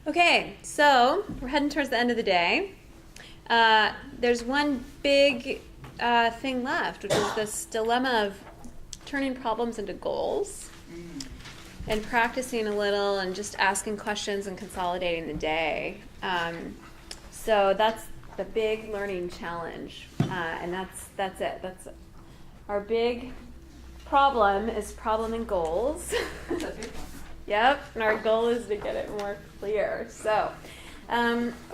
Okay, so we're heading towards the end of the day. There's one big thing left, which is this dilemma of turning problems into goals and practicing a little and just asking questions and consolidating the day. So that's the big learning challenge, and that's it. That's our big problem is problem and goals. That's a big one. Yep, and our goal is to get it more clear. So,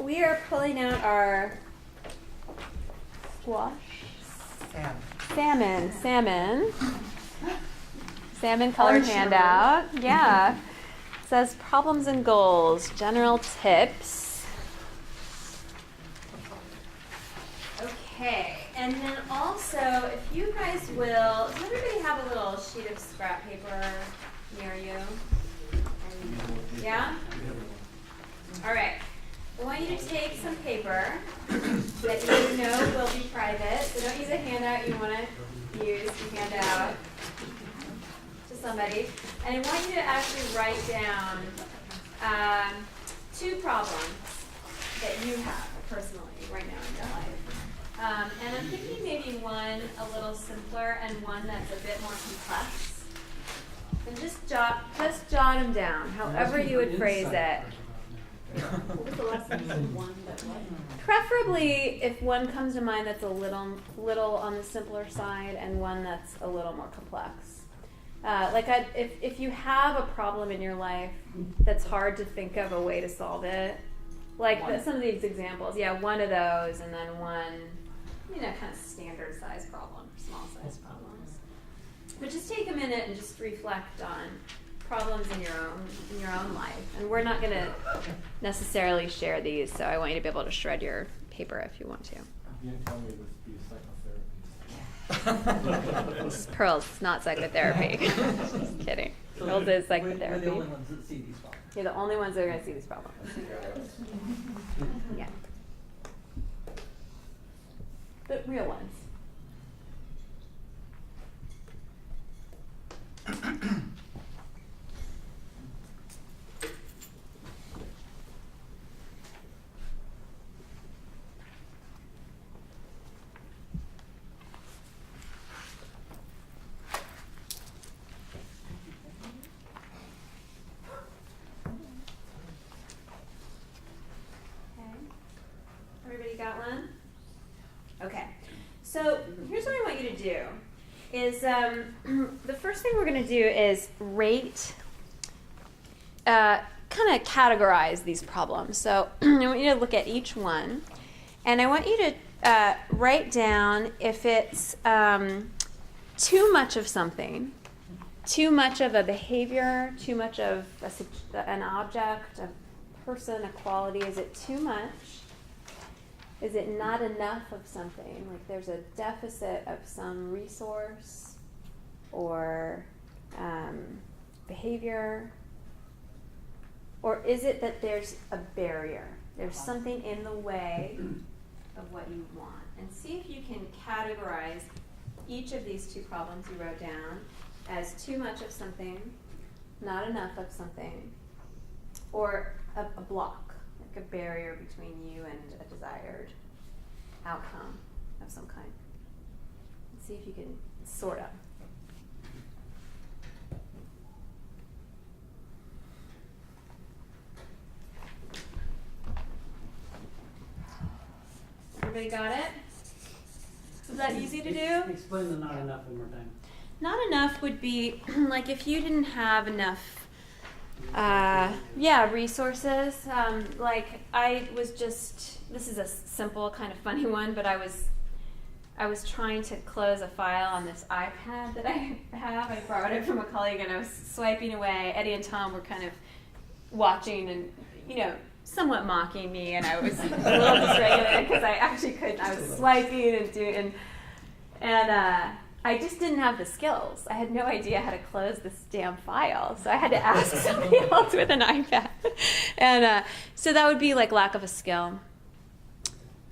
we are pulling out our squash, salmon colored Orange handout. Yeah, it says problems and goals, general tips. Okay, and then also, if you guys will, does everybody have a little sheet of scrap paper near you? Yeah? All right. I want you to take some paper that you know will be private. So don't use a handout you want to use. You hand out to somebody. And I want you to actually write down 2 problems that you have personally right now in your life. And I'm thinking maybe one a little simpler and one that's a bit more complex. And just jot them down, however you would phrase it. What was the lesson? One that what? Preferably if one comes to mind that's a little on the simpler side and one that's a little more complex. If you have a problem in your life that's hard to think of a way to solve it, some of these examples, one of those and then one, kind of standard size problem, small size problems. But just take a minute and just reflect on problems in your own life. And we're not going to necessarily share these, so I want you to be able to shred your paper if you want to. You didn't tell me this would be psychotherapy. Pearl's not psychotherapy. Just kidding. Pearl's is psychotherapy. We're the only ones that see these problems. You're the only ones that are going to see these problems. Yeah. But real ones. Everybody got one? Okay. So here's what I want you to do. Is the first thing we're going to do is rate, kind of categorize these problems. So I want you to look at each one, and I want you to write down if it's too much of something, too much of a behavior, too much of an object, a person, a quality. Is it too much? Is it not enough of something? Like there's a deficit of some resource or behavior? Or is it that there's a barrier? There's something in the way of what you want. And see if you can categorize each of these 2 problems you wrote down as too much of something, not enough of something, or a block. A barrier between you and a desired outcome of some kind. Let's see if you can sort them. Everybody got it? Is that easy to do? Explain the not enough one more time. Not enough would be like if you didn't have enough resources. This is a simple kind of funny one, but I was trying to close a file on this iPad that I have. I borrowed it from a colleague and I was swiping away. Eddie and Tom were kind of watching and, somewhat mocking me, and I was a little dysregulated because I actually couldn't. I was swiping and doing, and I just didn't have the skills. I had no idea how to close this damn file, so I had to ask somebody else with an iPad. And so that would be like lack of a skill.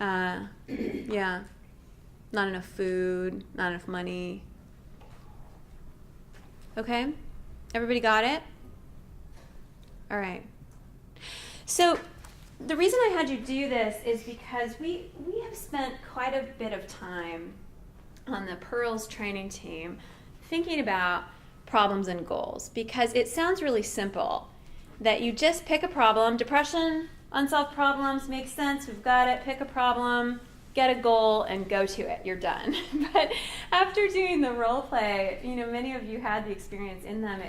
Not enough food, not enough money. Okay? Everybody got it? All right. So the reason I had you do this is because we have spent quite a bit of time on the Pearls training team thinking about problems and goals, because it sounds really simple that you just pick a problem. Depression, unsolved problems, makes sense, we've got it, pick a problem, get a goal, and go to it, you're done. But after doing the role play, many of you had the experience in them,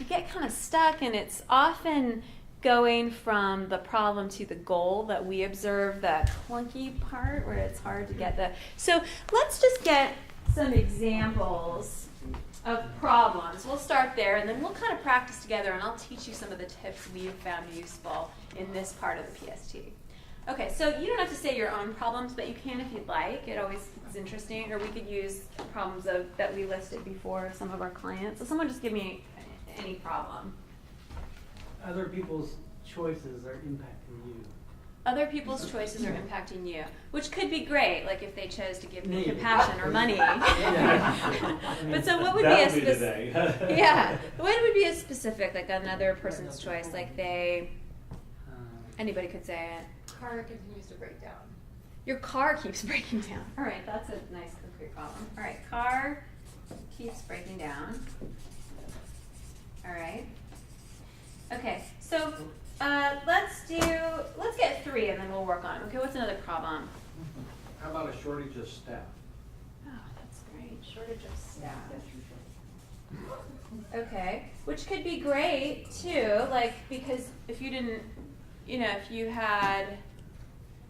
you get kind of stuck, and it's often going from the problem to the goal that we observe the clunky part where it's hard to get the. So let's just get some examples of problems. We'll start there, and then we'll kind of practice together, and I'll teach you some of the tips we've found useful in this part of the PST. Okay, so you don't have to say your own problems, but you can if you'd like. It always is interesting. Or we could use problems that we listed before of some of our clients. So someone just give me any problem. Other people's choices are impacting you. Other people's choices are impacting you, which could be great, like if they chose to give me Maybe. compassion or money. Yeah. But so what would That be a would be today. yeah, what would be a specific, like another person's choice, like anybody could say it. Car continues to break down. Your car keeps breaking down. All right, that's a nice concrete problem. All right, car keeps breaking down. All right. Okay, so let's get 3 and then we'll work on. Okay, what's another problem? How about a shortage of staff? Oh, that's great. Shortage of staff. Okay, which could be great too, like because if you didn't, if you had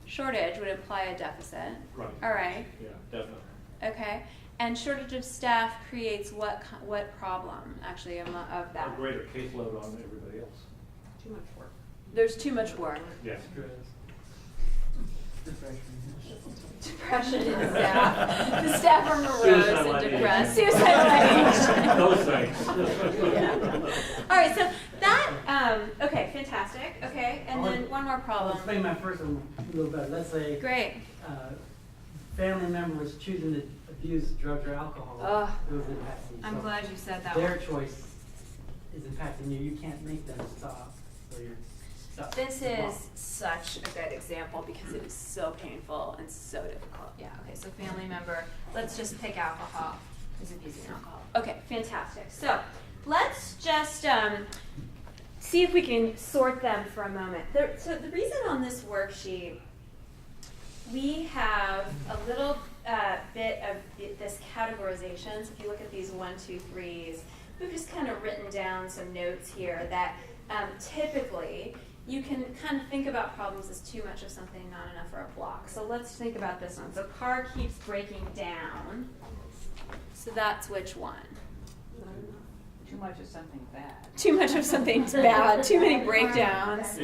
shortage would imply a deficit. Right. All right. Yeah, definitely. Okay, and shortage of staff creates what problem actually of that? A greater caseload on everybody else. Too much work. There's too much work. Yes. Depression in the staff. The staff are morose Suicidal and depressed. ideation. Suicidal ideation. Those things. Yeah. All right, so that, okay, fantastic. Okay, and then one more I'll problem. explain my first one a little better. Let's say Great. family member was choosing to abuse drugs or alcohol. Ugh. It was impacting. I'm So glad you said that their one. choice is impacting you. You can't make them stop, so you're stuck. This is such a good example because it is so painful and so difficult. Yeah, okay, so family member, let's just pick alcohol, is abusing alcohol. Okay, fantastic. So let's just see if we can sort them for a moment. So the reason on this worksheet, we have a little bit of this categorization. So if you look at these 1, 2, 3s, we've just kind of written down some notes here that typically you can kind of think about problems as too much of something, not enough, or a block. So let's think about this one. So car keeps breaking down. So that's which one? Too much of something bad. Too much of something's bad. Too many breakdowns.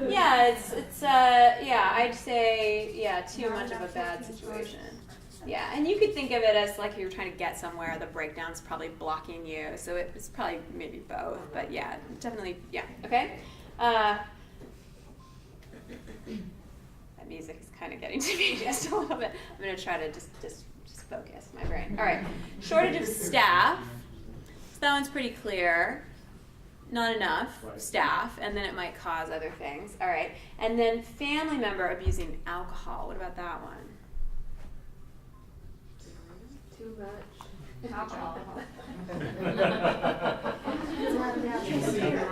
Yeah, it's yeah, I'd say too much of a bad situation. Yeah, and you could think of it as like you're trying to get somewhere. The breakdown's probably blocking you, so it's probably maybe both. But yeah, definitely Okay. That music is kind of getting to me just a little bit. I'm gonna try to just focus my brain. All right, shortage of staff. So that one's pretty clear. Not enough Right. staff, and then it might cause other things. All right, and then family member abusing alcohol. What about that one? Too much. Alcohol.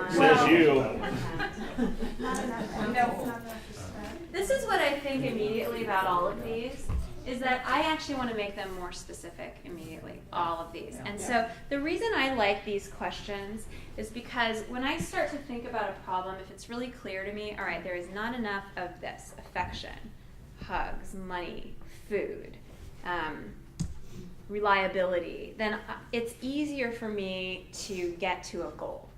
Says you. This is what I think immediately about all of these, is that I actually want to make them more specific immediately, all of these. And so the reason I like these questions is because when I start to think about a problem, if it's really clear to me, all right, there is not enough of this, affection, hugs, money, food, reliability, then it's easier for me to get to a goal.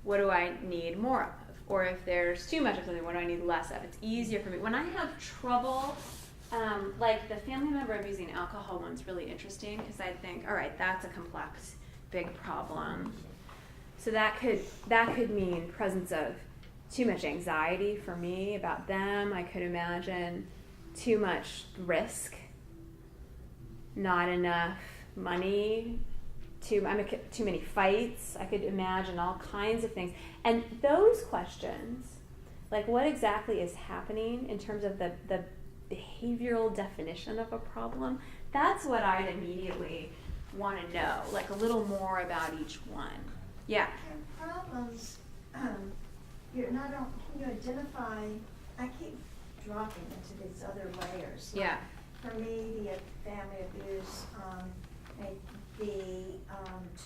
What do I need more of? Or if there's too much of something, what do I need less of? It's easier for me. When I have trouble, like the family member abusing alcohol one's really interesting because I think, all right, that's a complex, big problem. So that could mean presence of too much anxiety for me about them. I could imagine too much risk, not enough money, too many fights. I could imagine all kinds of things. And those questions Like, what exactly is happening in terms of the behavioral definition of a problem? That's what I'd immediately want to know, like a little more about each one. Yeah. And problems, you're not on, can you identify, I keep dropping into these other layers. Like, Yeah. for me, the family abuse, may be,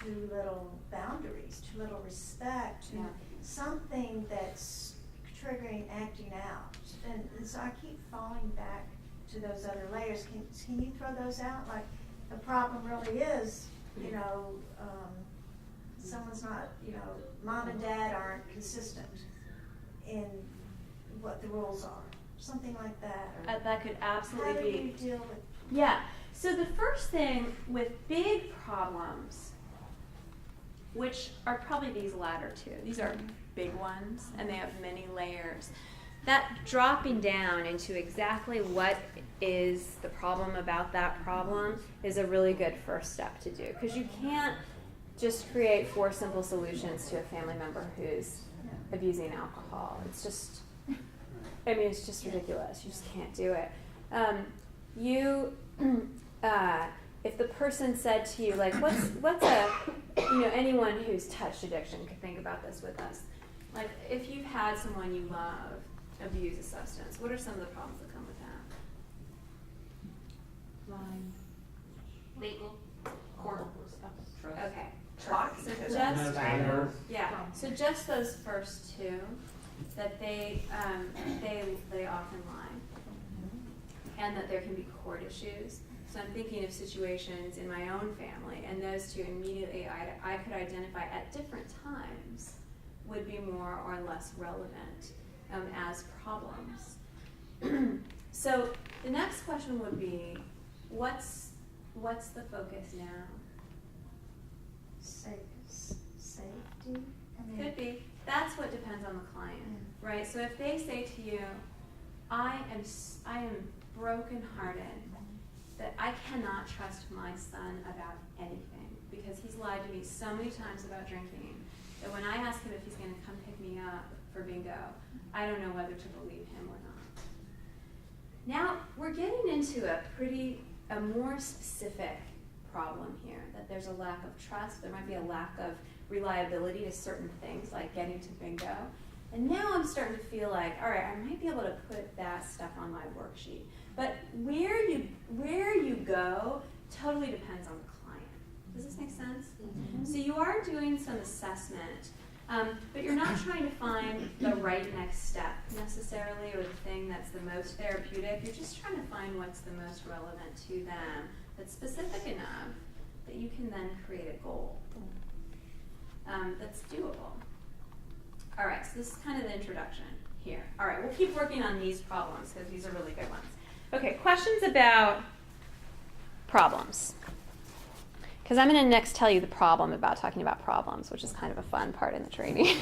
too little boundaries, too little respect, Yeah. something that's triggering acting out. And so I keep falling back to those other layers. Can you throw those out? Like, the problem really is, you know, someone's not, you know, mom and dad aren't consistent in what the rules are, something like that. Or That could absolutely how do be. you deal with? Yeah. So the first thing with big problems, which are probably these latter two, these are big ones and they have many layers. That dropping down into exactly what is the problem about that problem is a really good first step to do, because you can't just create 4 simple solutions to a family member who's abusing alcohol. It's just, I mean, it's just ridiculous. You just can't do it. If the person said to you, like, what's a, you know, anyone who's touched addiction could think about this with us. Like, if you've had someone you love abuse a substance, what are some of the problems that come with that? Lying. Legal, court stuff, trust. Okay. So just, yeah, so just those first two, that they often lie, and that there can be court issues. So I'm thinking of situations in my own family, and those two immediately I could identify at different times would be more or less relevant as problems. So the next question would be, what's the focus now? Safety? I mean, Could be. That's what depends on the client, right? So if they say to you, I am brokenhearted that I cannot trust my son about anything because he's lied to me so many times about drinking that when I ask him if he's going to come pick me up for bingo, I don't know whether to believe him or not. Now we're getting into a more specific problem here, that there's a lack of trust. There might be a lack of reliability to certain things like getting to bingo. And now I'm starting to feel like, all right, I might be able to put that stuff on my worksheet. But where you go totally depends on the client. Does this make sense? Mm-hmm. So you are doing some assessment, but you're not trying to find the right next step necessarily, or the thing that's the most therapeutic. You're just trying to find what's the most relevant to them, that's specific enough that you can then create a goal that's doable. All right, so this is kind of the introduction here. All right, we'll keep working on these problems because these are really good ones. Okay, questions about problems. Because I'm going to next tell you the problem about talking about problems, which is kind of a fun part in the training.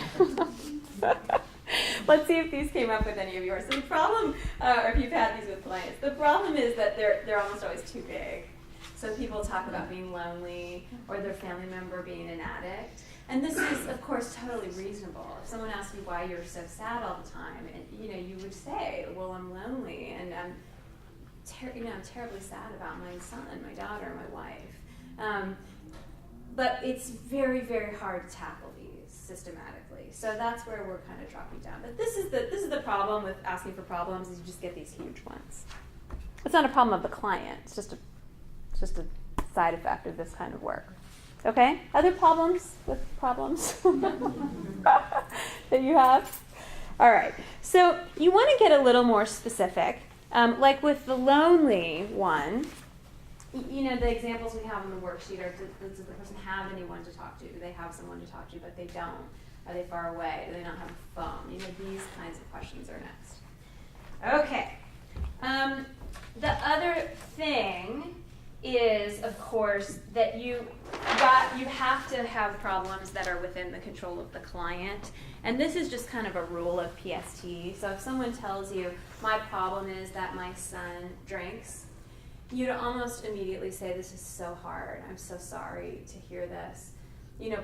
Let's see if these came up with any of yours. So the problem, or if you've had these with clients, the problem is that they're almost always too big. So people talk about being lonely or their family member being an addict. And this is, of course, totally reasonable. If someone asks you why you're so sad all the time, and you would say, well, I'm lonely, and I'm terribly sad about my son, my daughter, my wife. But it's very, very hard to tackle these systematically. So that's where we're kind of dropping down. But this is the problem with asking for problems, is you just get these huge ones. It's not a problem of the client. It's just a side effect of this kind of work. Okay? Other problems with problems that you have? All right. So you want to get a little more specific. Like with the lonely one, the examples we have on the worksheet are, does the person have anyone to talk to? Do they have someone to talk to, but they don't? Are they far away? Do they not have a phone? These kinds of questions are next. Okay. The other thing is, of course, that you have to have problems that are within the control of the client. And this is just kind of a rule of PST. So if someone tells you, my problem is that my son drinks, you'd almost immediately say, this is so hard. I'm so sorry to hear this.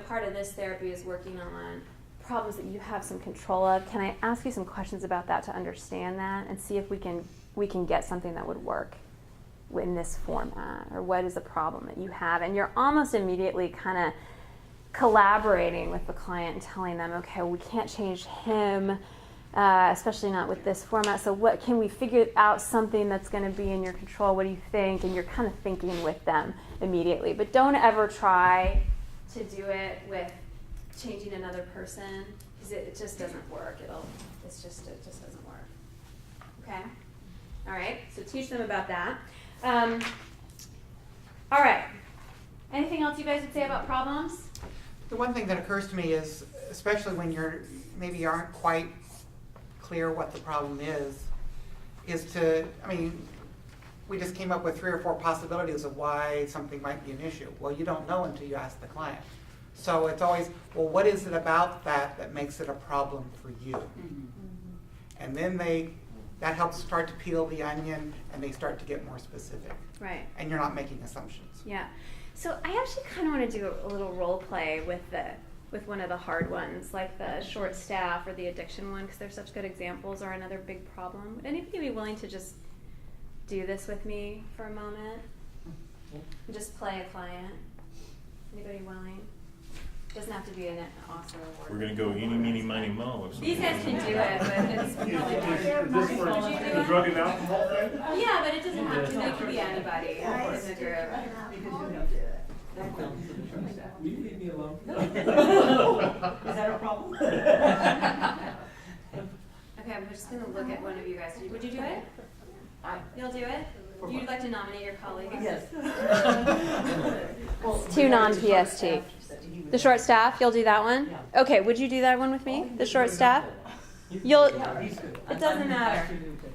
Part of this therapy is working on problems that you have some control of, can I ask you some questions about that to understand that and see if we can get something that would work in this format, or what is the problem that you have? And you're almost immediately kind of collaborating with the client and telling them, okay, well, we can't change him, especially not with this format. So what can we figure out something that's going to be in your control? What do you think? And you're kind of thinking with them immediately. But don't ever try to do it with changing another person, because it just doesn't work. It just doesn't work. Okay? All right. So teach them about that. All right. Anything else you guys would say about problems? The one thing that occurs to me is, especially when maybe you aren't quite clear what the problem is to, we just came up with 3 or 4 possibilities of why something might be an issue. Well, you don't know until you ask the client. So it's always, well, what is it about that makes it a problem for you? Mm-hmm. And then that helps start to peel the onion, and they start to get more specific. Right. And you're not making assumptions. Yeah. So I actually kind of want to do a little role play with one of the hard ones, like the short staff or the addiction one, because they're such good examples, or another big problem. Would anybody be willing to just do this with me for a moment? And just play a client? Anybody willing? Doesn't have to be an Oscar award. We're gonna go eeny, meeny, miny, mo. if These guys can somebody- do it, but it's probably hard. Is this for Would you do the it? drug and alcohol thing? Yeah, but it doesn't have to. It could be anybody I in used the to group. run out home to do it. Will you leave me alone? Is that a problem? Okay, I'm just gonna look at one of you guys. Would you do it? You'll do it? You'd like to nominate your colleagues? Yes. It's 2 non-PST. The short staff, you'll do that one? Okay, would you do that one with me? The short staff? You'll, it doesn't matter.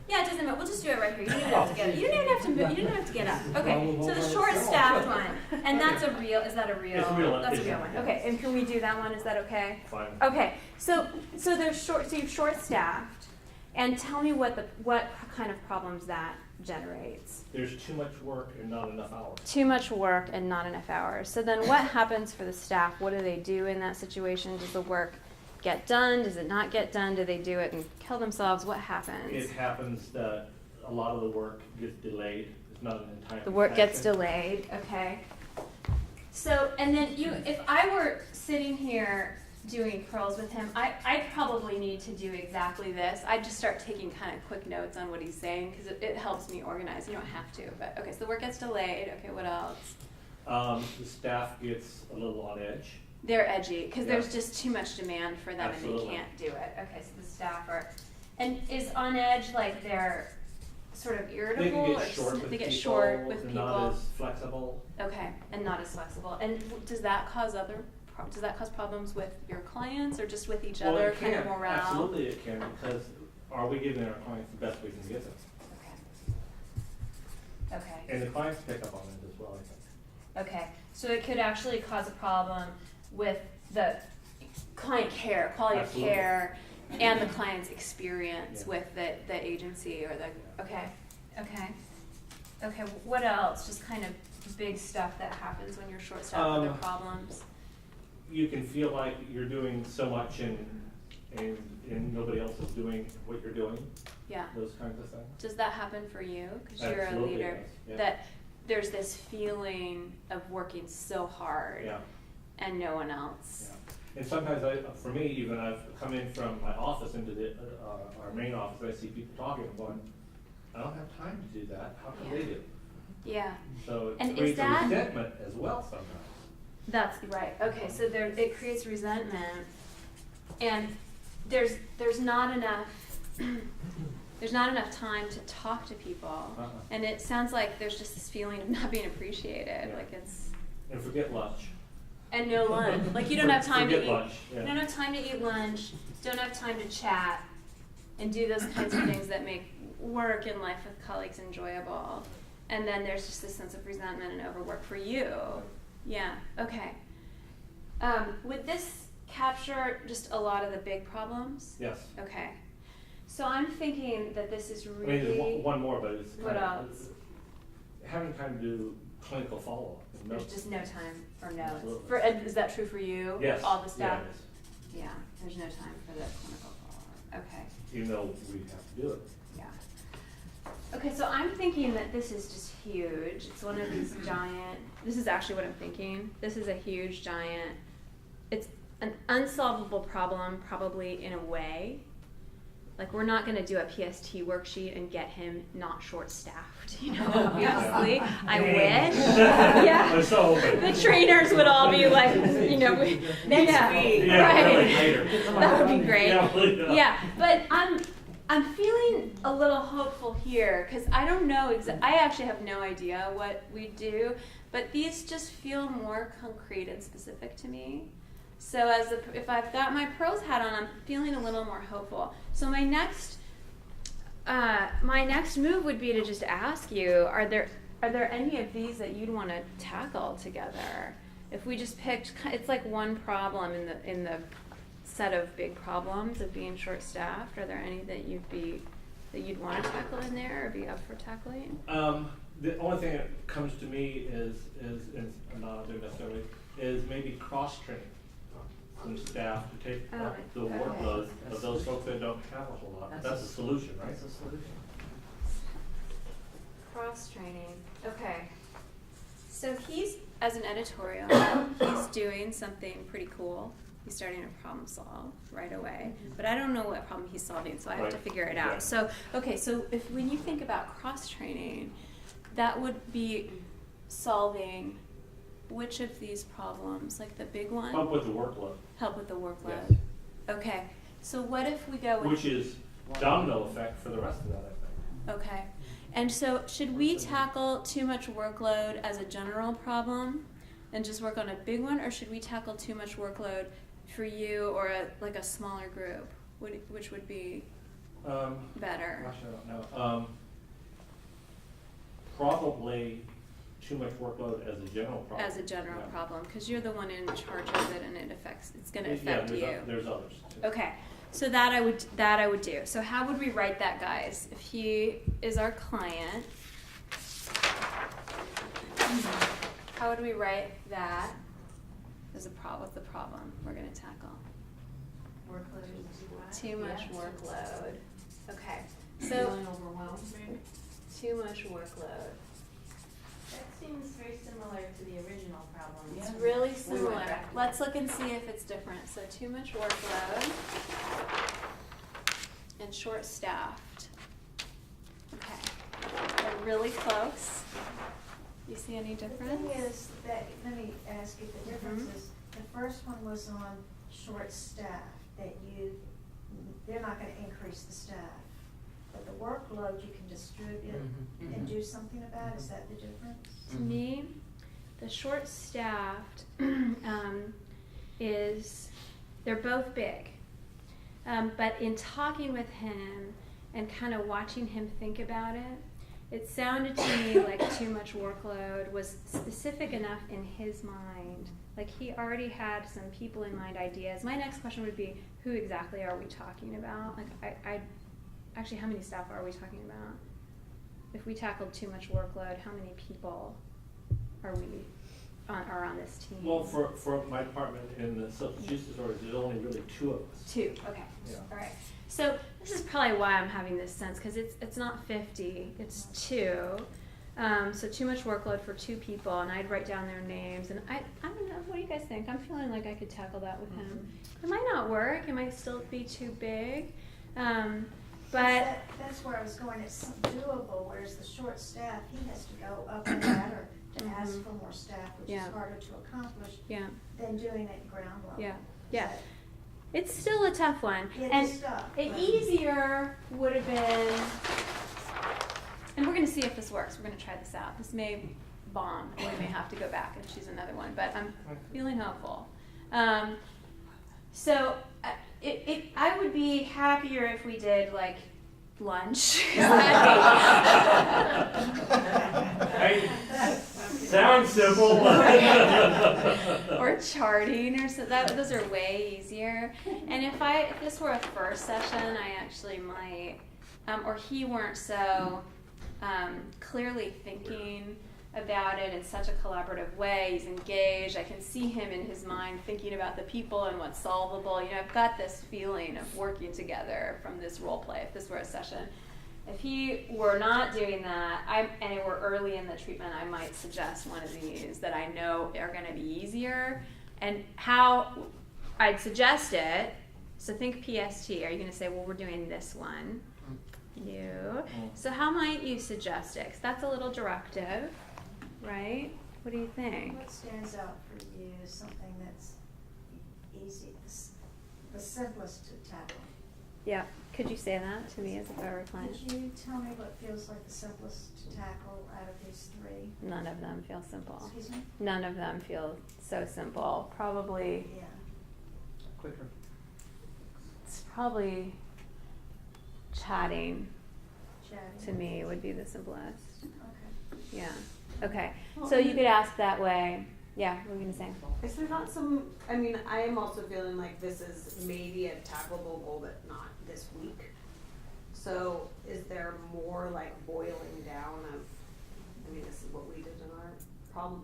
Yeah, it doesn't matter. We'll just do it right here. You don't even have to get up. You don't even have to move. You don't have to get up. Okay, so the short staffed one. And that's a real, is that a real? It's real, That's a it's- real one. Okay, and can we do that one? Is that okay? Fine. Okay, so there's so you're short staffed, and tell me what kind of problems that generates. There's too much work and not enough hours. Too much work and not enough hours. So then what happens for the staff? What do they do in that situation? Does the work get done? Does it not get done? Do they do it and kill themselves? What happens? It happens that a lot of the work gets delayed. It's not an entire. The work gets delayed, okay. So, and then if I were sitting here doing curls with him, I'd probably need to do exactly this. I'd just start taking kind of quick notes on what he's saying, because it helps me organize. You don't have to, but okay, so the work gets delayed. Okay, what else? The staff gets a little on edge. They're edgy, because Yeah. there's just too much demand for them and Absolutely. they can't do it. Okay, so the staff are, and is on edge like they're sort of irritable? They can or get short just- with they get people. short with They're people? not as flexible. Okay, and not as flexible. And does that cause problems with your clients, or just with each Well, other, it kind of can. morale? Absolutely it can, because are we giving our clients the best we can give them? Okay. Okay. And the clients pick up on it as well, I think. Okay. So it could actually cause a problem with the client care, quality Absolutely. of care, and the client's experience Yeah. with the agency or the. Okay. Okay. Okay. What else? Just kind of big stuff that happens when you're short-staffed with their problems. You can feel like you're doing so much and nobody else is doing what you're doing, Yeah. those kinds of things. Does that happen for you? Because you're a Absolutely leader. does, yeah. That there's this feeling of working so hard Yeah, and no one else. yeah. And sometimes for me even, I've come in from my office into our main office, and I see people talking and going, I don't have time to do that, how can Yeah. they do? Yeah. So And it is creates a that- resentment as well sometimes. That's right. Okay, so it creates resentment, and there's not enough there's not enough time to talk to people, Uh-uh. and it sounds like there's just this feeling of not being appreciated, Yeah. like it's And forget lunch. and no lunch. Like you don't have time to Forget eat. lunch, yeah. You don't have time to eat lunch. Don't have time to chat, and do those kinds of things that make work and life with colleagues enjoyable. And then there's just this sense of resentment and overwork for you. Yeah, okay. Would this capture just a lot of the big problems? Yes. Okay. So I'm thinking that this is I mean, really... there's one more, but it's What kind of, else? having time to do clinical follow-up. and There's notes. just no time for notes. Absolutely. For, and is that true for you? Yes. All the staff? Yeah, it is. Yeah, There's no time for the clinical follow-up. Okay. Even though we have to do it. Yeah. Okay, so I'm thinking that this is just huge. It's one of these giant, this is actually what I'm thinking. This is a huge, giant, it's an unsolvable problem, probably in a way. Like, we're not going to do a PST worksheet and get him not short-staffed, you know, obviously. I wish. Yeah. So, The trainers would all be like, you know, Next yeah, week. yeah, right. really later. That would be great. Yeah. But I'm feeling a little hopeful here because I don't know I actually have no idea what we do, but these just feel more concrete and specific to me. So if I've got my pros hat on, I'm feeling a little more hopeful. So my next move would be to just ask you, are there any of these that you'd want to tackle together? If we just picked, it's like one problem in the set of big problems of being short-staffed. Are there any that you'd want to tackle in there or be up for tackling? The only thing that comes to me is not necessarily, is maybe cross-training some staff to take up the okay. workload of those folks that don't have a whole lot. That's a solution, right? That's a solution. Cross-training. Okay. So he's, as an editorial, he's doing something pretty cool. He's starting to problem solve right away. But I don't know what problem he's solving, so I have to Right. figure it out. Yeah. So, okay, so when you think about cross-training, that would be solving which of these problems? Like the big one? Help with the workload, Help with the workload. Yes. Okay. So what if we go with... which is domino effect for the rest of that, I think. Okay. And so should we tackle too much workload as a general problem and just work on a big one, or should we tackle too much workload for you or like a smaller group? Which would be better? Gosh, I don't know. Probably too much workload as a general problem. As a general Yeah. problem, because you're the one in charge of it and it's going to affect Yeah, you. there's others too. Okay. So that I would do. So how would we write that, guys? If he is our client, how would we write that as what's the problem we're going to tackle? Workload is Too much Yeah. workload. Okay. So Feeling overwhelmed, maybe? too much workload. That seems very similar to the original problem. It's Yeah. really We went similar. back to Let's look and see if it's different. So too much workload and short-staffed. Okay. They're really close. You see any The difference? thing is that, let me ask you, the difference Mhm. is, the first one was on short staff, that they're not gonna increase the staff. But the workload you can distribute Mhm. and do something about, is that the difference? To me, the short-staffed they're both big. But in talking with him and kind of watching him think about it, it sounded to me like too much workload was specific enough in his mind. Like he already had some people in mind, ideas. My next question would be, who exactly are we talking about? Like actually, how many staff are we talking about? If we tackled too much workload, how many people are on this team? Well, for my department in the substance use disorders, there's only really 2 of us. 2. Okay. Yeah. All right. So this is probably why I'm having this sense, because it's not 50, it's 2. So too much workload for 2 people, and I'd write down their names. And I don't know. What do you guys think? I'm feeling like I could tackle that with him. It might not work. It might still be too big. But That's where I was going, it's doable, whereas the short staff, he has to go up a ladder to ask for more staff, which is Yeah. harder to accomplish yeah, than doing it ground level. yeah. It's still a tough one. It And is tough, an but- easier would have been, and we're going to see if this works. We're going to try this out. This may bomb, and we may have to go back and choose another one, but I'm feeling hopeful. So I would be happier if we did like lunch. Hey, sounds simple. Or charting, or so those are way easier. And if this were a first session, I actually might, or he weren't so clearly thinking about it in such a collaborative way. He's engaged. I can see him in his mind thinking about the people and what's solvable. You know, I've got this feeling of working together from this role play, if this were a session. If he were not doing that, and it were early in the treatment, I might suggest one of these that I know are going to be easier. And how I'd suggest it, so think PST. Are you going to say, well, we're doing this one? You. So how might you suggest it? 'Cause that's a little directive, right? What do you think? What stands out for you is something that's easy, the simplest to tackle? Yeah. Could you say that to me as if I were a client? Could you tell me what feels like the simplest to tackle out of these three? None of them feel simple. Excuse me? None of them feel so simple. Probably, Yeah. Quicker. it's probably chatting Chatting. to me would be the simplest. Okay. Yeah. Okay. Well, So you could ask that way. Yeah, what were you gonna say? Is there not some, I mean, I am also feeling like this is maybe a tackleable goal, but not this week. So is there more like boiling down of, I mean, this is what we did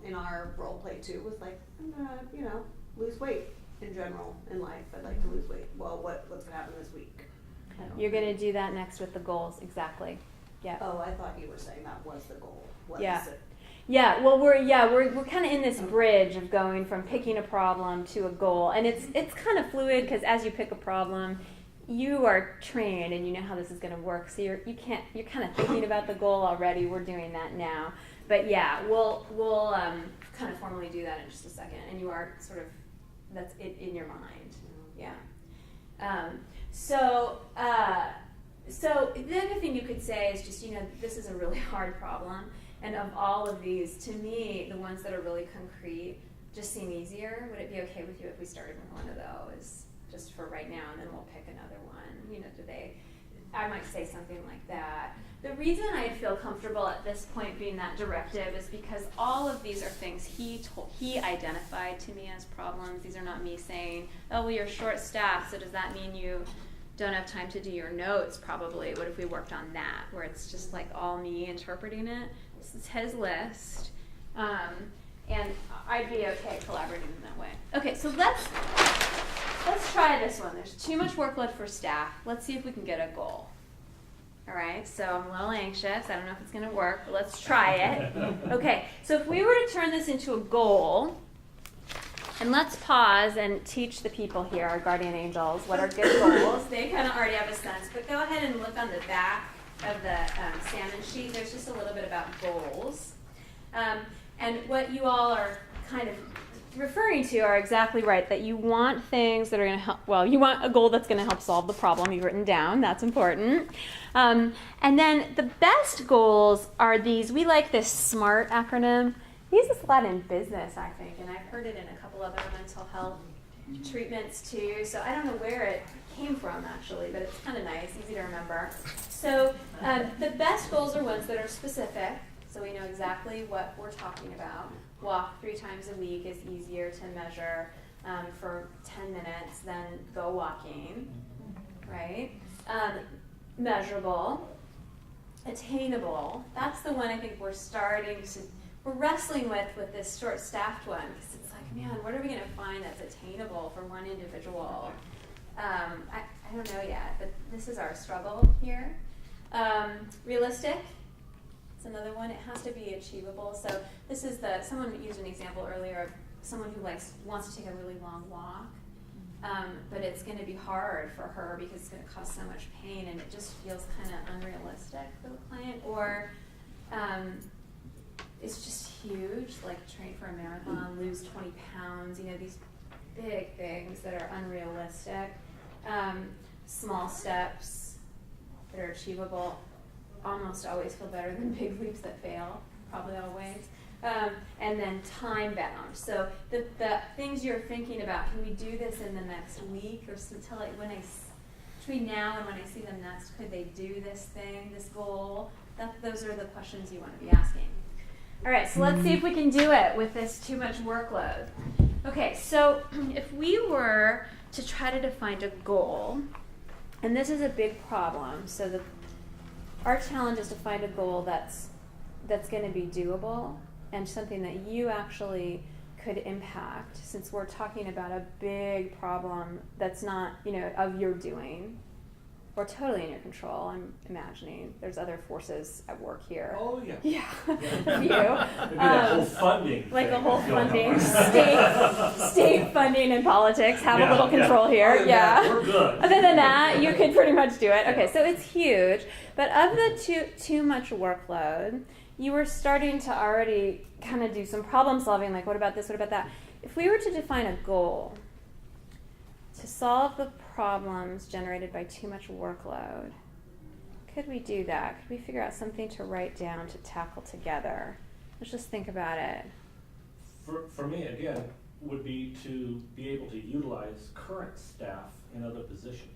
in our role play too, was like, I'm gonna, you know, lose weight in general in life. I'd like to lose weight. Well, what's gonna happen this week? I don't You're know. gonna do that next with the goals, exactly. Yeah. Oh, I thought you were saying that was the goal. What Yeah. is it? Yeah, well, we're kind of in this bridge of going from picking a problem to a goal, and it's kind of fluid because as you pick a problem, you are trained and you know how this is going to work. So you're kind of thinking about the goal already. We're doing that now, but yeah, we'll kind of formally do that in just a second, and you are sort of that's it in your mind, yeah. So the other thing you could say is just, you know, this is a really hard problem. And of all of these, to me, the ones that are really concrete just seem easier. Would it be okay with you if we started with one of those, just for right now, and then we'll pick another one? You know, I might say something like that. The reason I feel comfortable at this point being that directive is because all of these are things he identified to me as problems. These are not me saying, oh, well, you're short-staffed, so does that mean you don't have time to do your notes? Probably. What if we worked on that, where it's just like all me interpreting it? This is his list, and I'd be okay collaborating in that way. Okay, so let's try this one. There's too much workload for staff. Let's see if we can get a goal. All right, so I'm a little anxious. I don't know if it's going to work, but let's try it. Okay, so if we were to turn this into a goal, and let's pause and teach the people here, our guardian angels, what are good goals. They kind of already have a sense, but go ahead and look on the back of the salmon sheet. There's just a little bit about goals. And what you all are kind of referring to are exactly right, that you want things that are going to help, well, you want a goal that's going to help solve the problem you've written down. That's important. And then the best goals are these. We like this SMART acronym. We use this a lot in business, I think, and I've heard it in a couple other mental health treatments too. So I don't know where it came from actually, but it's kind of nice, easy to remember. So the best goals are ones that are specific, so we know exactly what we're talking about. Walk 3 times a week is easier to measure for 10 minutes than go walking, right? Measurable, attainable. That's the one I think we're wrestling with this short-staffed one, because it's like, man, what are we going to find that's attainable for one individual? I don't know yet, but this is our struggle here. Realistic. It's another one. It has to be achievable. So this is someone used an example earlier of someone who wants to take a really long walk, but it's going to be hard for her because it's going to cause so much pain, and it just feels kind of unrealistic for the client. Or it's just huge, like train for a marathon, lose 20 pounds. You know, these big things that are unrealistic. Small steps that are achievable almost always feel better than big leaps that fail, probably always. And then time bound. So the things you're thinking about, can we do this in the next week, or until between now and when I see them next, could they do this thing, this goal? Those are the questions you want to be asking. All right, so let's see if we can do it with this too much workload. Okay, so if we were to try to define a goal, and this is a big problem, so our challenge is to find a goal that's going to be doable and something that you actually could impact, since we're talking about a big problem that's not, of your doing or totally in your control. I'm imagining there's other forces at work here. Oh, yeah. Yeah, Maybe that whole funding like a thing whole going on. funding, state funding and politics have a little control here. Other than Yeah. that, we're good. Other than that, you could pretty much do it. Okay, so it's huge. But of the too much workload, you were starting to already kind of do some problem solving, like what about this, what about that? If we were to define a goal to solve the problems generated by too much workload, could we do that? Could we figure out something to write down to tackle together? Let's just think about it. For me, again, would be to be able to utilize current staff in other positions.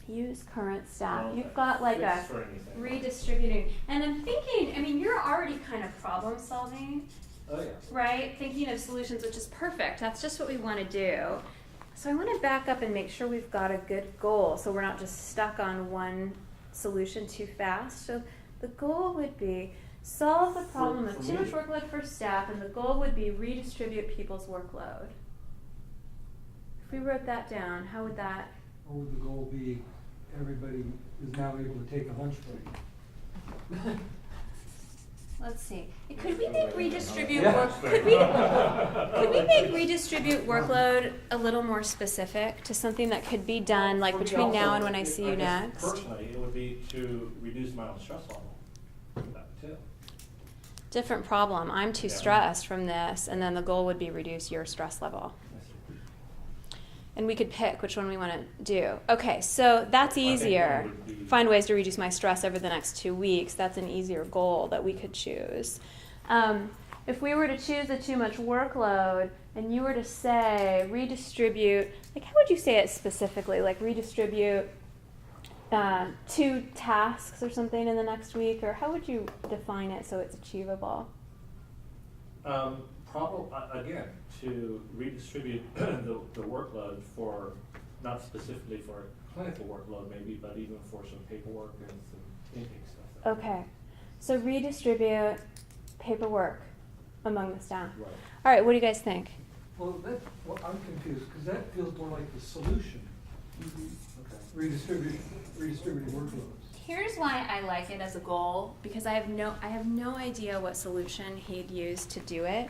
Use current staff. Well, You've got like a fix for anything. redistributing. And I'm thinking, you're already kind of problem solving, Oh, yeah. right? Thinking of solutions, which is perfect. That's just what we want to do. So I want to back up and make sure we've got a good goal so we're not just stuck on one solution too fast. So the goal would be solve the problem of For too me- much workload for staff, and the goal would be redistribute people's workload. If we wrote that down, how would that? What would the goal be? Everybody is now able to take a lunch break. Let's see. Could we make redistribute Yeah. work? Could we make redistribute workload a little more specific to something that could be done like For me between now also, and when I see you guess next? Personally, it would be to reduce my own stress level. That too. Different problem. I'm too Yeah. stressed from this, and then the goal would be reduce your stress level. And we could pick which one we want to do. Okay, so that's I think easier. one would be- Find ways to reduce my stress over the next 2 weeks. That's an easier goal that we could choose. If we were to choose a too much workload, and you were to say redistribute, like how would you say it specifically? Like redistribute 2 tasks or something in the next week, or how would you define it so it's achievable? Again, to redistribute the workload for, not specifically for clinical workload maybe, but even for some paperwork and some intake stuff. Okay, so redistribute paperwork among the staff. Right. All right, what do you guys think? Well, I'm confused, because that feels more like the solution, Okay. redistributing workloads. Here's why I like it as a goal, because I have no idea what solution he'd use to do it.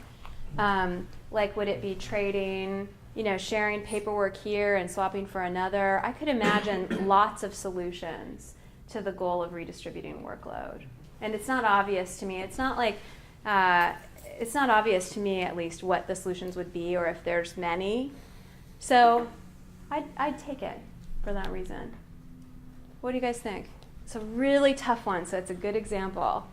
Like, would it be trading, sharing paperwork here and swapping for another? I could imagine lots of solutions to the goal of redistributing workload. And it's not obvious to me. It's not like, it's not obvious to me at least what the solutions would be or if there's many. So I'd take it for that reason. What do you guys think? It's a really tough one, so it's a good example.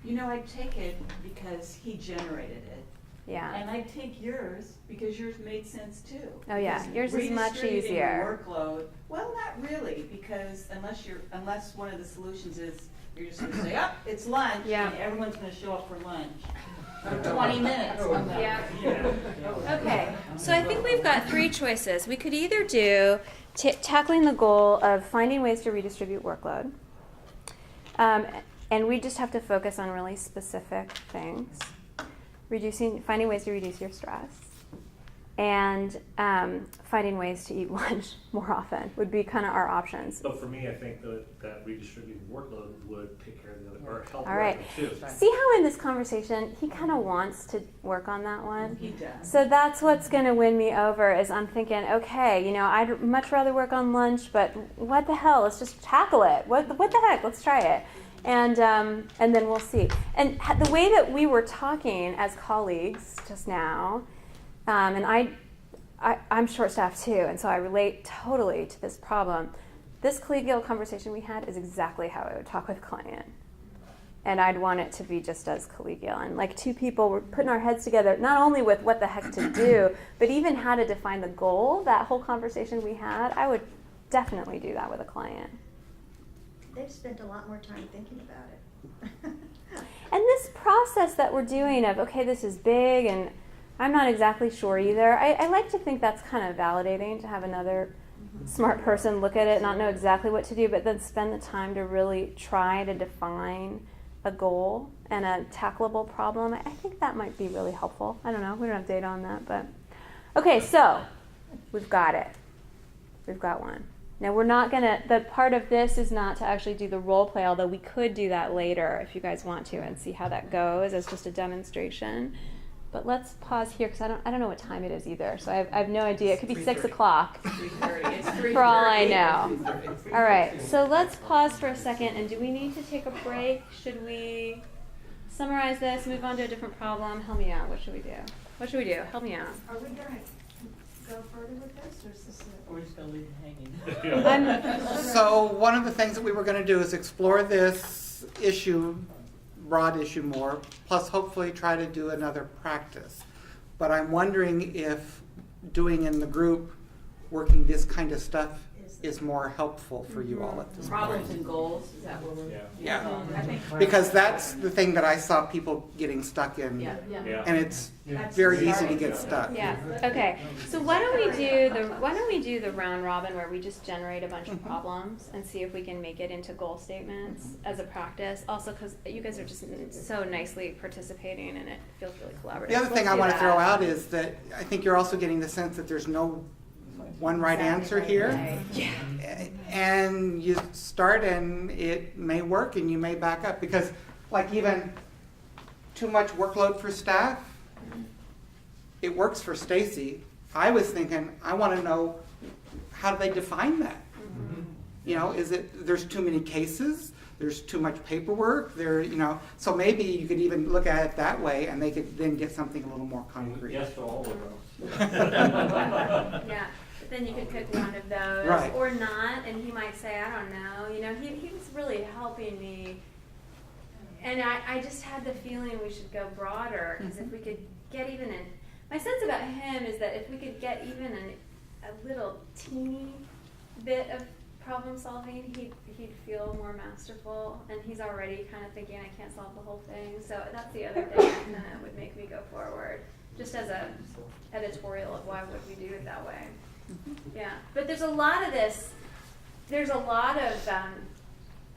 I'd take it because he generated it. Yeah. And I'd take yours because yours made sense too. Oh, yeah. Because Yours is much redistributing the easier. workload, well, not really, because unless one of the solutions is you're just gonna say, oh, it's lunch, Yeah. and everyone's gonna show up for lunch. For 20 minutes. Yeah. Okay, so I think we've got 3 choices. We could either do tackling the goal of finding ways to redistribute workload, and we just have to focus on really specific things. Finding ways to reduce your stress, and finding ways to eat lunch more often would be kind of our options. But for me, I think that redistributing workload would take care of the other, or help All right. too. See how in this conversation he kind of wants to work on that one? He does. So that's what's going to win me over is I'm thinking, okay, I'd much rather work on lunch, but what the hell? Let's just tackle it. What the heck? Let's try it. And then we'll see. And the way that we were talking as colleagues just now, and I'm short-staffed too, and so I relate totally to this problem. This collegial conversation we had is exactly how I would talk with a client. And I'd want it to be just as collegial. And like 2 people were putting our heads together, not only with what the heck to do, but even how to define the goal, that whole conversation we had, I would definitely do that with a client. They've spent a lot more time thinking about it. And this process that we're doing of, okay, this is big, and I'm not exactly sure either, I like to think that's kind of validating to have another smart person look at it, not know exactly what to do, but then spend the time to really try to define a goal and a tackleable problem, I think that might be really helpful. I don't know. We don't have data on that, but okay. So we've got it. We've got one. Now we're not gonna. The part of this is not to actually do the role play, although we could do that later if you guys want to and see how that goes as just a demonstration. But let's pause here because I don't know what time it is either. So I have no idea. It could be 6 o'clock. 3:30. It's 3:30. For all I know. All right, so let's pause for a second. And do we need to take a break? Should we summarize this, move on to a different problem? Help me out. What should we do? What should we do? Help me out. Are we gonna go further with this, or is this it? We're just gonna leave it hanging. I'm, So one of the things that we were gonna do is explore this issue, broad issue more, plus hopefully try to do another practice. But I'm wondering if doing in the group, working this kind of stuff is more helpful for you all at this Problems point. and goals, is that what we're? Yeah. I think, Because that's the thing that I saw people getting stuck in. yeah. Yeah. And it's Yeah. very easy to get stuck. yeah. Okay. So why don't we do the round robin where we just generate a bunch of problems and see if we can make it into goal statements as a practice. Also, because you guys are just so nicely participating and it feels really collaborative. The other So thing let's I do want to that. throw out is that I think you're also getting the sense that there's no one right answer here. Right. Yeah. And you start and it may work and you may back up because like even too much workload for staff, it works for Stacy. I was thinking, I want to know, how do they define that? You know, is it, there's too many cases? There's too much paperwork? So maybe you could even look at it that way and they could then get something a little more concrete. Yes to all of those. Yeah, but then you could pick one of those Right. or not, and he might say, I don't know. You know, he was really helping me, and I just had the feeling we should go broader because if we could get even in, my sense about him is that if we could get even a little teeny bit of problem solving, he'd feel more masterful, and he's already kind of thinking I can't solve the whole thing. So that's the other thing that would make me go forward, just as a editorial of why would we do it that way. Yeah, but there's a lot of this. There's a lot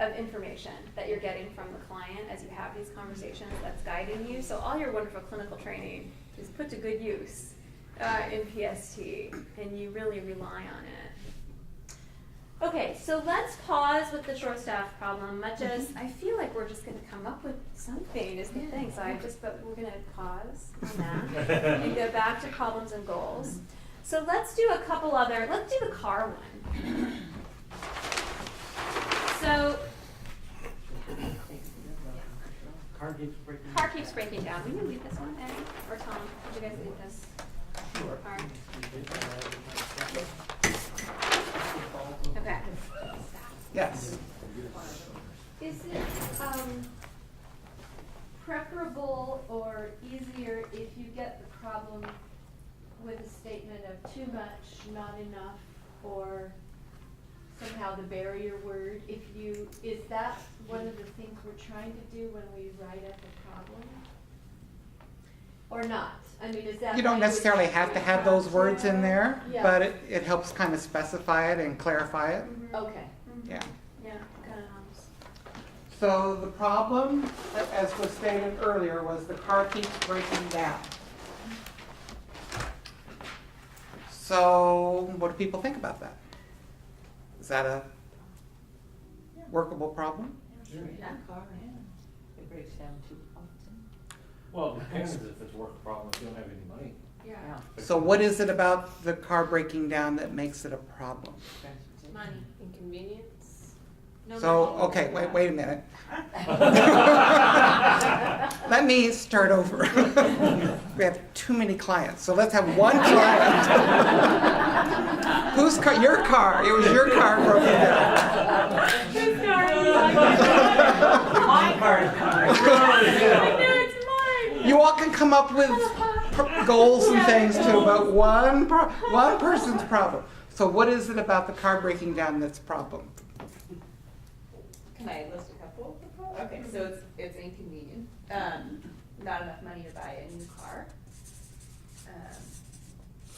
of information that you're getting from the client as you have these conversations that's guiding you. So all your wonderful clinical training is put to good use in PST, and you really rely on it. Okay, so let's pause with the short staff problem, much as I feel like we're just going to come up with something is the thing. But we're going to pause on that and go back to problems and goals. So let's do a couple other, let's do the car one. So car keeps breaking down. We can leave this one, Eddie or Tom. Would you guys leave this? Sure. All right. Okay. Yes. Is it preferable or easier if you get the problem with a statement of too much, not enough, or somehow the barrier word? Is that one of the things we're trying to do when we write up a problem? Or not? I mean, is that You don't necessarily have to have those words in there, Yeah. but it helps kind of specify it and clarify it. Okay. Yeah. Yeah, kind of helps. So the problem, as was stated earlier, was the car keeps breaking down. So what do people think about that? Is that a workable problem? It breaks down too often. Well, it depends if it's a work problem, if you don't have any money. Yeah. So what is it about the car breaking down that makes it a problem? Money. Inconvenience. No So, money. okay, wait a minute. Let me start over. We have too many clients, so let's have one client. Whose car? Your car. It was your car broken down. Whose car is My car is I know it's mine. You all can come up with goals and things too, but one person's problem. So what is it about the car breaking down that's a problem? Can I list a couple? Okay, so it's inconvenient. Not enough money to buy a new car.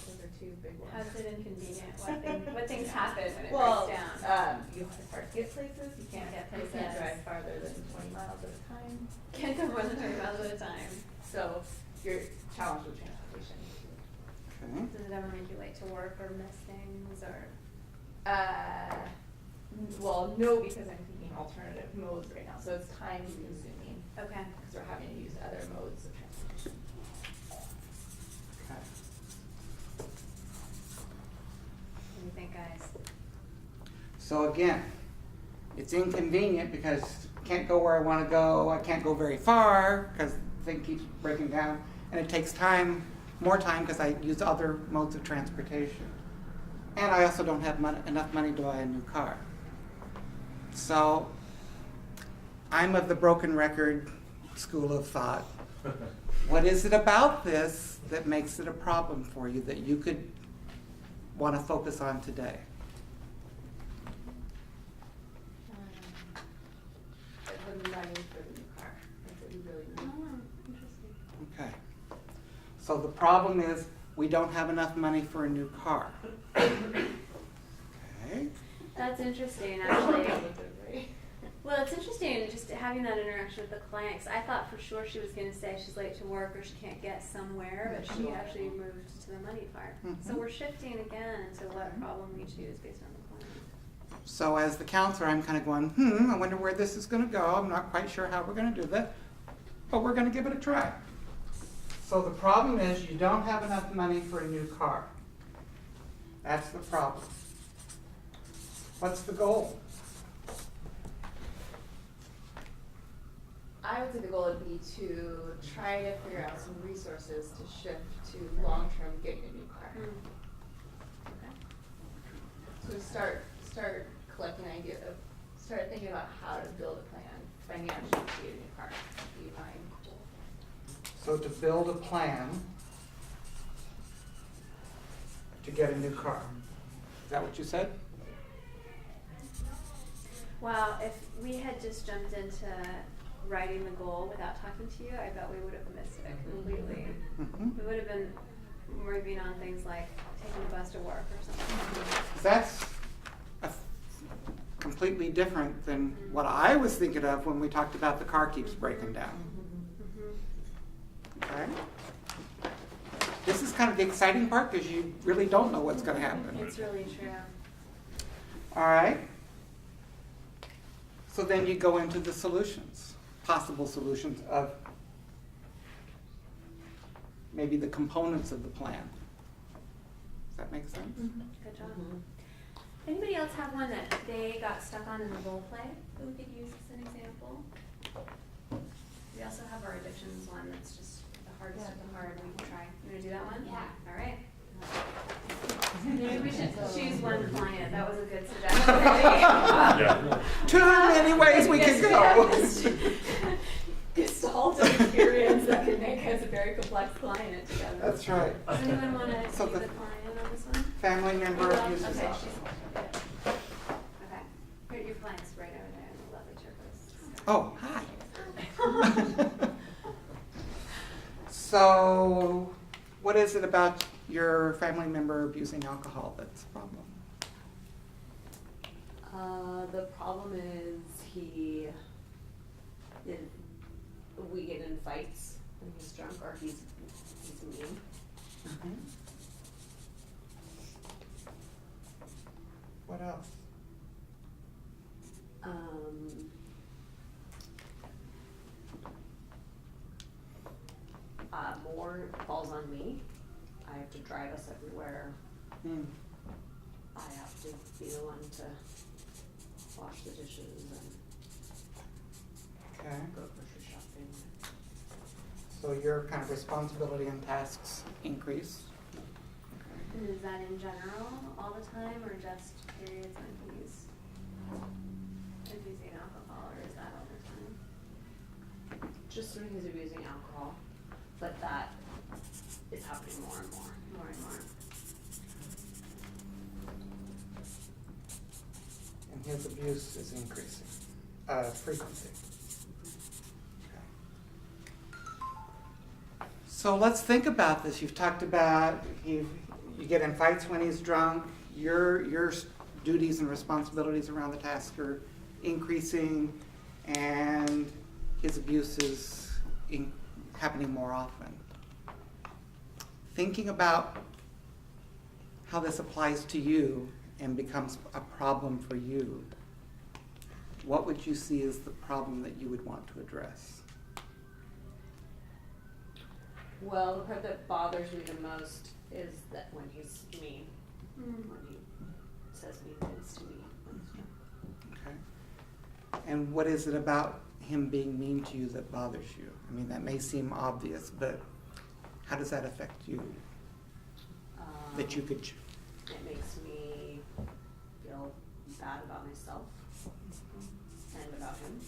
Those are two big ones. How's it inconvenient? What things happen when it Well, breaks down? it's hard to get places. You can't Get You places. can't drive farther than 20 miles at a time. time. Can't go more than 30 miles at a time. So you're challenged with transportation. Okay. Does it ever make you late to work or miss things or? Well, no, because I'm thinking alternative modes right now, so it's time consuming, Okay. because we're having to use other modes of transportation. Okay. What do you think, guys? So again, it's inconvenient because I can't go where I want to go. I can't go very far because the thing keeps breaking down, and it takes time, more time, because I use other modes of transportation. And I also don't have enough money to buy a new car. So I'm of the broken record school of thought. What is it about this that makes it a problem for you that you could want to focus on today? The money for the new car, that's what we really need. Oh, interesting. Okay. So the problem is we don't have enough money for a new car. Okay. That's interesting, actually. Well, it's interesting just having that interaction with the client, 'cause I thought for sure she was going to say she's late to work or she can't get somewhere, but she actually moved to the money part. So Mhm. we're shifting again to what problem we choose based on the client. So as the counselor, I'm kind of going, I wonder where this is going to go. I'm not quite sure how we're going to do that, but we're going to give it a try. So the problem is you don't have enough money for a new car. That's the problem. What's the goal? I would say the goal would be to try to figure out some resources to shift to long-term getting a new car. Okay. So start collecting ideas of, start thinking about how to build a plan financially to get a new car. That'd be my goal. So to build a plan to get a new car. Is that what you said? Well, if we had just jumped into writing the goal without talking to you, I bet we would have missed it completely. Mhm. We would have been moving on things like taking the bus to work or something. That's completely different than what I was thinking of when we talked about the car keeps breaking down. Okay? This is kind of the exciting part because you really don't know what's going to happen. It's really true. All right? So then you go into the solutions, possible solutions of maybe the components of the plan. Does that make sense? Good job. Anybody else have one that they got stuck on in the role play that we could use as an example? We also have our addictions one that's just the hardest of the hard. We can try. You want to do that one? Yeah. All right. Maybe we should choose one client. That was a good suggestion. Yeah. Too many ways we could go. Gestalt experience that can make us a very complex client together. That's right. Does anyone want to So be the the client on this one? family member Okay, abuses she's, us. okay. Here, your client's right over there in the lovely turquoise. Oh, hi. So, what is it about your family member abusing alcohol that's a problem? The problem is we get in fights when he's drunk or he's mean. What else? More falls on me. I have to drive us everywhere. I have to be the one to wash the dishes and Okay. go grocery shopping. So your kind of responsibility and tasks increase. And is that in general all the time or just periods when he's abusing alcohol or is that all the time? Just when he's abusing alcohol, but that is happening more and more. More and more. And his abuse is increasing, frequency. Okay. So let's think about this. You've talked about you get in fights when he's drunk. Your duties and responsibilities around the task are increasing, and his abuse is happening more often. Thinking about how this applies to you and becomes a problem for you, what would you see as the problem that you would want to address? Well, the part that bothers me the most is that when he's mean, when he says mean things to me. when he's drunk. Okay. And what is it about him being mean to you that bothers you? I mean, that may seem obvious, but how does that affect you? That you could. It makes me feel bad about myself and about him.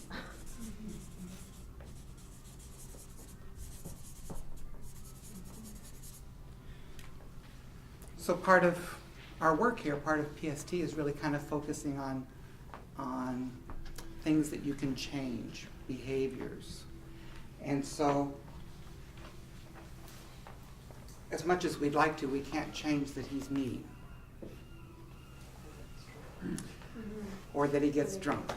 So part of our work here, part of PST, is really kind of focusing on things that you can change, behaviors. And so, as much as we'd like to, we can't change that he's mean. Or that he gets drunk.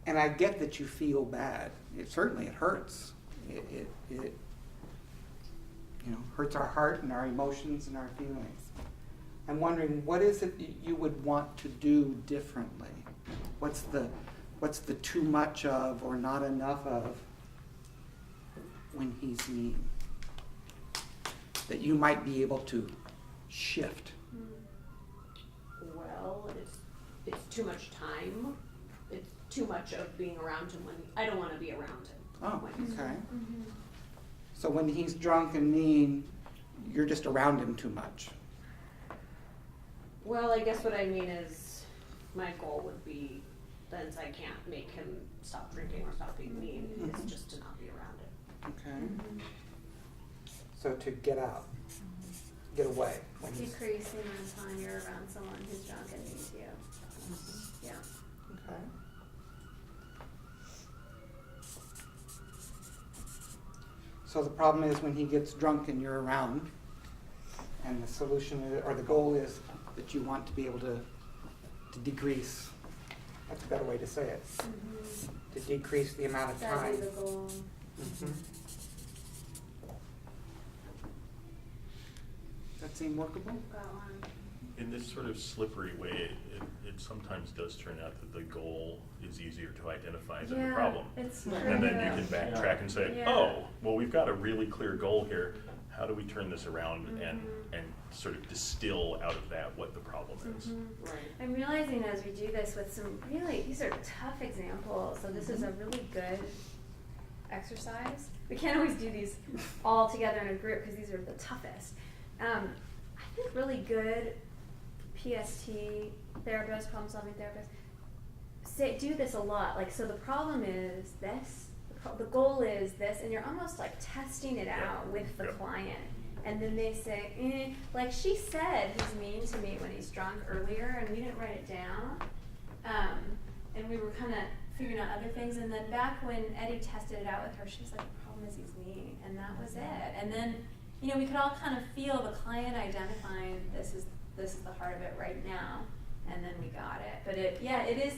And I get that you feel bad. It certainly hurts. It hurts our heart and our emotions and our feelings. I'm wondering, what is it that you would want to do differently? What's the too much of or not enough of when he's mean that you might be able to shift? Well, it's too much time. It's too much of being around him when I don't want to be around him. Oh, when he's okay. drunk. So when he's drunk and mean, you're just around him too much. Well, I guess what I mean is my goal would be, since I can't make him stop drinking or stop being mean, is just to not be around him. Okay. So to get out, get away. When he's, Decrease the amount of time you're around someone who's drunk and mean to you. Yeah. okay. So the problem is when he gets drunk and you're around, and the solution or the goal is that you want to be able to decrease. That's a better way to say it. To decrease the amount of That'd time. be the goal. Mhm. That seem workable? Got one. In this sort of slippery way, it sometimes does turn out that the goal is easier to identify than the problem. It's Right. true. And then you can backtrack and say, Yeah. oh, well, we've got a really clear goal here. How do we turn this around and sort of distill out of that what the problem is? Right. I'm realizing as we do this with some these are tough examples, so this is a really good exercise. We can't always do these all together in a group because these are the toughest. I think really good PST therapists, problem solving therapists, do this a lot. Like, so the problem is this, the goal is this, and you're almost like testing it out with the client. And then they say, like she said he's mean to me when he's drunk earlier, and we didn't write it down. And we were kind of figuring out other things. And then back when Eddie tested it out with her, she was like, the problem is he's mean, and that was it. And then, we could all kind of feel the client identifying this is the heart of it right now, and then we got it. But it is,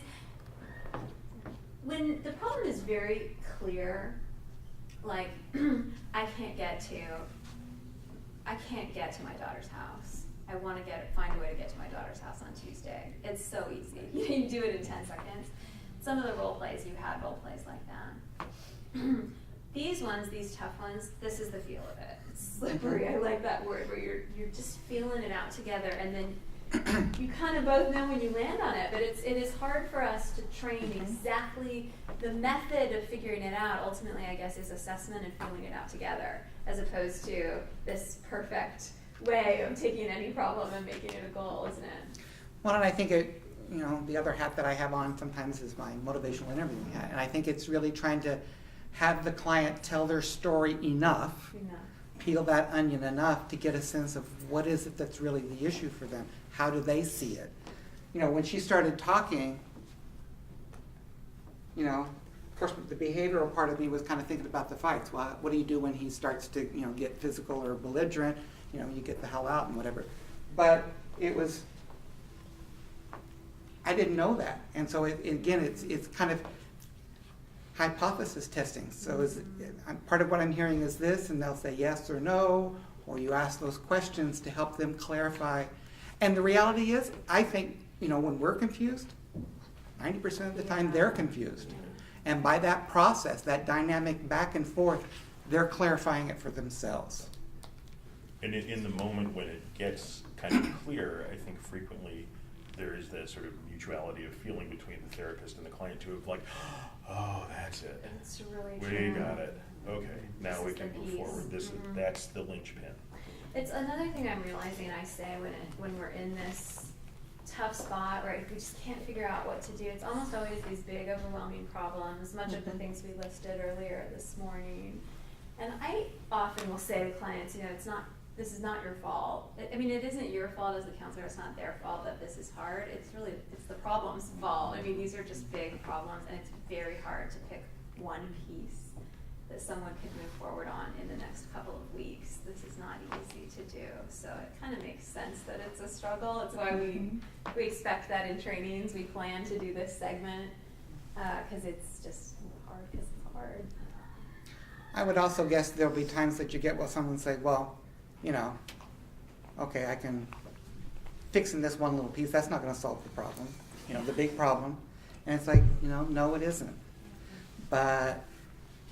when the problem is very clear, like, I can't get to my daughter's house. I want to find a way to get to my daughter's house on Tuesday. It's so easy. You can do it in 10 seconds. Some of the role plays, you had role plays like that. These ones, these tough ones, this is the feel of it. It's slippery. I like that word where you're just feeling it out together, and then you kind of both know when you land on it. But it is hard for us to train exactly the method of figuring it out. Ultimately, I guess, is assessment and feeling it out together, as opposed to this perfect way of taking any problem and making it a goal, isn't it? Well, and I think the other hat that I have on sometimes is my motivational interviewing hat, and I think it's really trying to have the client tell their story enough, peel that onion enough to get a sense of what is it that's really the issue for them. How do they see it? When she started talking, of course, the behavioral part of me was kind of thinking about the fights. Well, what do you do when he starts to, get physical or belligerent? You get the hell out and whatever. But it was I didn't know that. And so again, it's kind of hypothesis testing. So part of what I'm hearing is this, and they'll say yes or no, or you ask those questions to help them clarify. And the reality is, I think, when we're confused, 90% of the time they're confused. And by that process, that dynamic back and forth, they're clarifying it for themselves. And in the moment when it gets kind of clear, I think frequently there is that sort of mutuality of feeling between the therapist and the client too, of like, oh, that's it. It's really We true. got it. Okay, now This we is can the move piece. forward. That's the linchpin. It's another thing I'm realizing I say when we're in this tough spot, right? We just can't figure out what to do. It's almost always these big, overwhelming problems, much of the things we listed earlier this morning. And I often will say to clients, this is not your fault. I mean, it isn't your fault as a counselor. It's not their fault that this is hard. It's the problem's fault. I mean, these are just big problems, and it's very hard to pick one piece that someone could move forward on in the next couple of weeks. This is not easy to do. So it kind of makes sense that it's a struggle. It's why we expect that in trainings. We plan to do this segment because it's just hard because it's hard. I would also guess there'll be times that you get someone say, well, okay, I can fixing this one little piece, that's not going to solve the problem, the big problem. And it's like, no, it isn't. But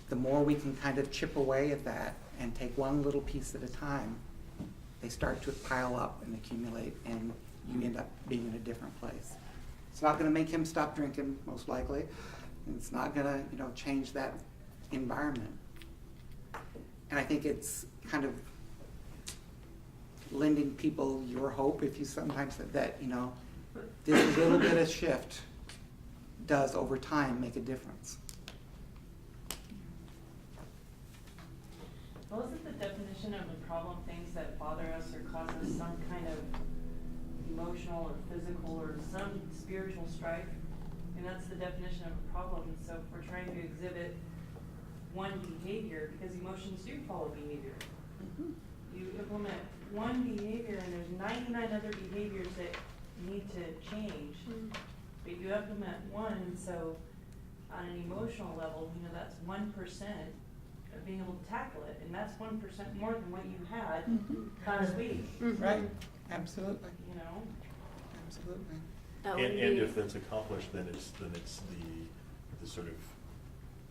the more we can kind of chip away at that and take one little piece at a time, they start to pile up and accumulate, and you end up being in a different place. It's not going to make him stop drinking, most likely. And it's not going to, change that environment. And I think it's kind of lending people your hope if you sometimes said that, this little bit of shift does over time make a difference. Well, isn't the definition of a problem things that bother us or cause us some kind of emotional or physical or some spiritual strife? And that's the definition of a problem. And so if we're trying to exhibit one behavior, because emotions do follow behavior. You implement one behavior and there's 99 other behaviors that need to change. But you implement one, and so on an emotional level, that's 1% of being able to tackle it, and that's 1% more than what you had last week. Right, absolutely. Absolutely. Absolutely. And if that's accomplished, then it's the sort of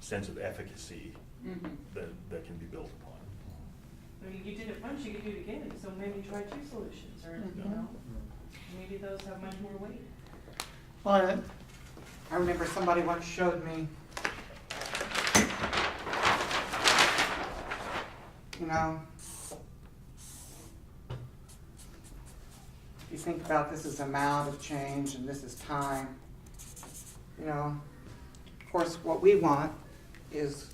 sense of efficacy that can be built upon. I mean, you did it once, you could do it again, so maybe try 2 solutions, or maybe those have much more weight. Well, I remember somebody once showed me, if you think about this as amount of change and this is time, of course what we want is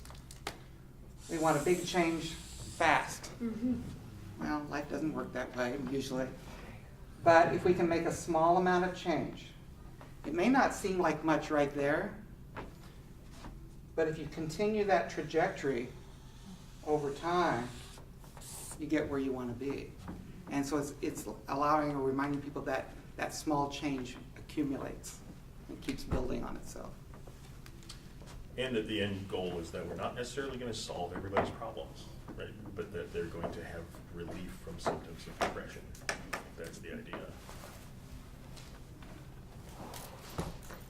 we want a big change fast. Well, life doesn't work that way usually. But if we can make a small amount of change, it may not seem like much right there, but if you continue that trajectory over time, you get where you want to be. And so it's allowing or reminding people that that small change accumulates and keeps building on itself. And that the end goal is that we're not necessarily going to solve everybody's problems, right? But that they're going to have relief from symptoms of depression. That's the idea.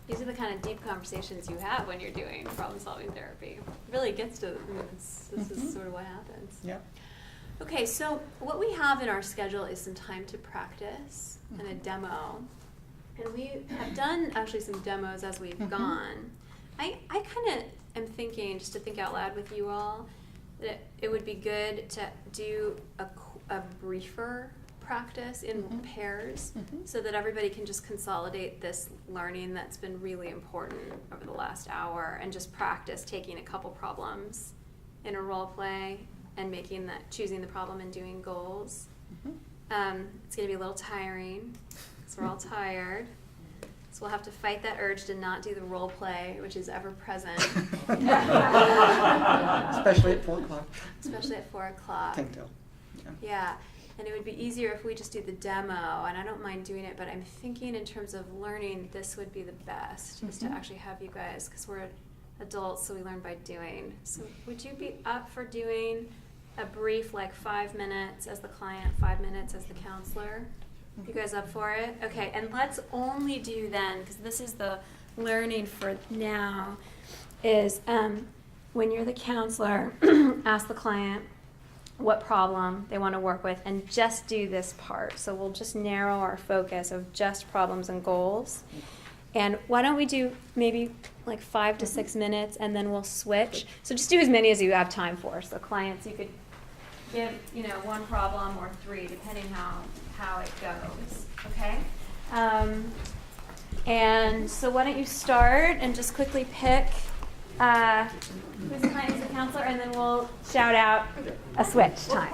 These are the kind of deep conversations you have when you're doing problem-solving therapy. It really gets to this is sort of what happens. Yep. Okay, so what we have in our schedule is some time to practice and a demo. And we have done actually some demos as we've gone. I kind of am thinking, just to think out loud with you all, that it would be good to do a briefer practice in pairs so that everybody can just consolidate this learning that's been really important over the last hour and just practice taking a couple problems in a role play and choosing the problem and doing goals. It's going to be a little tiring because we're all tired. So we'll have to fight that urge to not do the role play, which is ever present. Especially at 4 o'clock. Especially at 4 o'clock. Can't tell. Yeah. and it would be easier if we just do the demo, and I don't mind doing it, but I'm thinking in terms of learning, this would be the best, is to actually have you guys, because we're adults, so we learn by doing. So would you be up for doing a brief, like 5 minutes as the client, 5 minutes as the counselor? You guys up for it? Okay, and let's only do then, because this is the learning for now, is when you're the counselor, ask the client what problem they want to work with and just do this part. So we'll just narrow our focus of just problems and goals. And why don't we do maybe like 5 to 6 minutes, and then we'll switch. So just do as many as you have time for. So clients, you could give, 1 problem or 3, depending how it goes. Okay? And so why don't you start and just quickly pick who's the client, who's the counselor, and then we'll shout out a switch time.